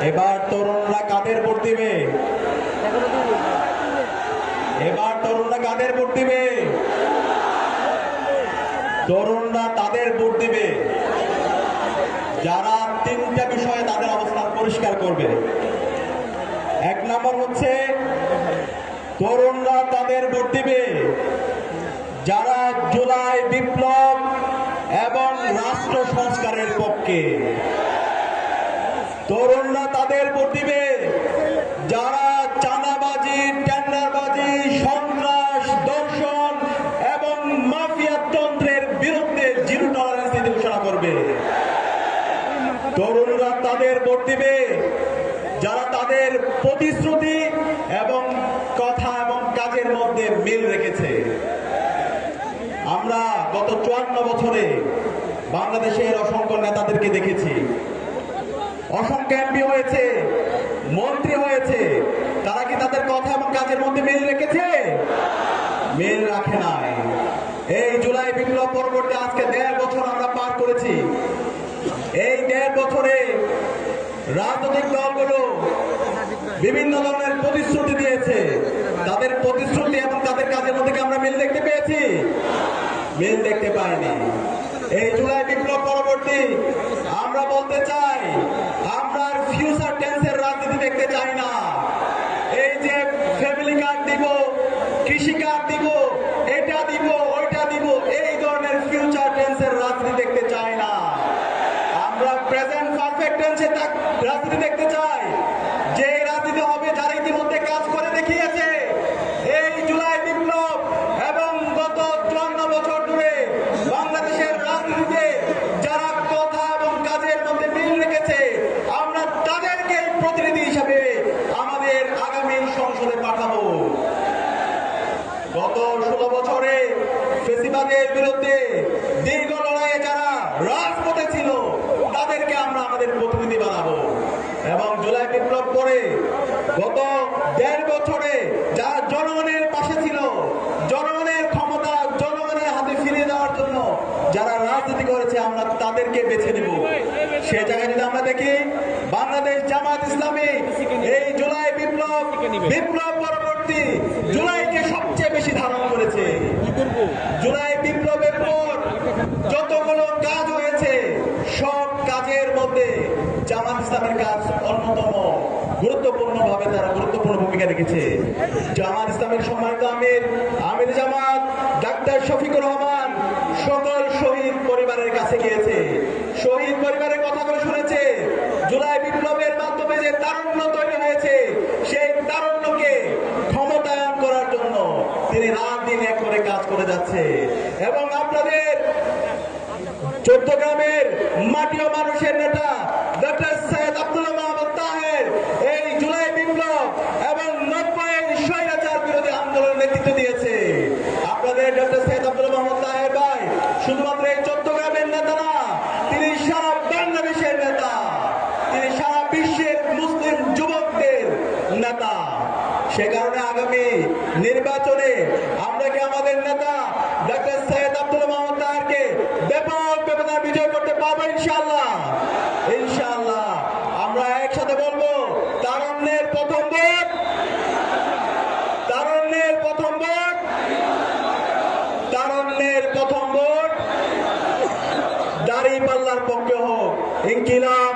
এবার তরুণরা কাদের ভোট দিবে? এবার তরুণরা কাদের ভোট দিবে? তরুণরা তাদের ভোট দিবে যারা তিনটা বিষয়ে তাদের অবস্থান পরিষ্কার করবে। এক নম্বর হচ্ছে তরুণরা তাদের ভোট দিবে যারা জুলাই বিপ্লব এবং রাষ্ট্র সংস্কারের পক্ষে। তরুণরা তাদের ভোট দিবে যারা চাঁদাবাজি, টেন্ডারবাজি, সন্ত্রাস, দর্শন এবং মাফিয়াতন্ত্রের বিরুদ্ধে জিরো টলারেন্স নীতি ঘোষণা করবে। তরুণরা তাদের ভোট দিবে যারা তাদের প্রতিশ্রুতি এবং কথা এবং কাজের মধ্যে মিল রেখেছে। আমরা গত 54 বছরে বাংলাদেশের অসংখ্য নেতাদেরকে দেখেছি, অসংখ্য এমপি হয়েছে, মন্ত্রী হয়েছে, তারা কি তাদের কথা এবং কাজের মধ্যে মিল রেখেছে? মিল রাখে নাই। এই জুলাই বিপ্লব পরবর্তী আজকে 1.5 বছর আমরা পার করেছি। এই 1.5 বছরে রাজনৈতিক দলগুলো বিভিন্ন ধরনের প্রতিশ্রুতি দিয়েছে। তাদের প্রতিশ্রুতি এবং তাদের কাজের মধ্যে কি আমরা মিল দেখতে পেয়েছি? মিল দেখতে পাইনি। এই জুলাই বিপ্লব পরবর্তী আমরা বলতে চাই, আমরা ফিউচার টেন্সের রাজনীতি দেখতে চাই না। এই যে ফ্যামিলি কার্ড দিব, কৃষি কার্ড দিব, এটা দিব, ওইটা দিব, এই ধরনের ফিউচার টেন্সের রাজনীতি দেখতে চাই না। আমরা প্রেজেন্ট পারফেক্ট টেন্সের রাজনীতি দেখতে চাই, যে রাজনীতি হবে যারা ইতিমধ্যে কাজ করে দেখিয়েছে। এই জুলাই বিপ্লব এবং গত 54 বছর ধরে বাংলাদেশের রাজনীতিতে যারা কথা এবং কাজের মধ্যে মিল রেখেছে, আমরা তাদেরকে প্রতিনিধি হিসাবে আমাদের আগামী সংসদে পাঠাবো। গত 16 বছরে ফেসিবাদের বিরুদ্ধে দীর্ঘ লড়াইয়ে যারা রাজপথে ছিল, তাদেরকে আমরা আমাদের প্রতিনিধি বানাবো। এবং জুলাই বিপ্লব পরে গত 1.5 বছরে যারা জনগণের পাশে ছিল, জনগণের ক্ষমতা জনগণের হাতে ফিরিয়ে দেওয়ার জন্য যারা রাজনীতি করেছে, আমরা তাদেরকে বেছে নেব। সে জায়গায় যদি আমরা দেখি, বাংলাদেশ জামাত ইসলামী এই জুলাই বিপ্লব পরবর্তী জুলাইকে সবচেয়ে বেশি ধারণ করেছে। জুলাই বিপ্লবের পর যতগুলো কাজ হয়েছে, সব কাজের মধ্যে জামাত ইসলামের কাজ অন্যতম গুরুত্বপূর্ণ ভাবে তারা গুরুত্বপূর্ণ ভূমিকা রেখেছে। জামাত ইসলামের সম্মানিত আমির জামাত ডাক্তার শফিকুর রহমান সকল শহীদ পরিবারের কাছে গিয়েছে, শহীদ পরিবারের কথাগুলো শুনেছে। জুলাই বিপ্লবের মাধ্যমে যে তারুণ্য তৈরি হয়েছে, সেই তারুণ্যকে ক্ষমতায়ন করার জন্য তিনি রাত দিন এক করে কাজ করে যাচ্ছে। এবং আপনাদের চট্টগ্রামের মাটি ও মানুষের নেতা ডক্টর সৈয়দ আব্দুল মাহমুদ তাহের এই জুলাই বিপ্লব এবং 90-এর স্বৈরাচার বিরোধী আন্দোলনের নেতৃত্ব দিয়েছে। আপনাদের ডক্টর সৈয়দ আব্দুল মাহমুদ তাহের ভাই শুধুমাত্র এই চট্টগ্রামের নেতা না, তিনি সারা বাংলাদেশের নেতা, তিনি সারা বিশ্বের মুসলিম যুবকদের নেতা। সে কারণে আগামী নির্বাচনে আমরা কি আমাদের নেতা ডক্টর সৈয়দ আব্দুল মাহমুদ তাহেরকে ব্যাপক ব্যবধানে বিজয় করতে পারবো? ইনশাআল্লাহ, ইনশাআল্লাহ। আমরা একসাথে বলবো, তারুণ্যের প্রথম ভোট, তারুণ্যের প্রথম ভোট, তারুণ্যের প্রথম ভোট দাঁড়িপাল্লার পক্ষে হোক। ইনকিলাব।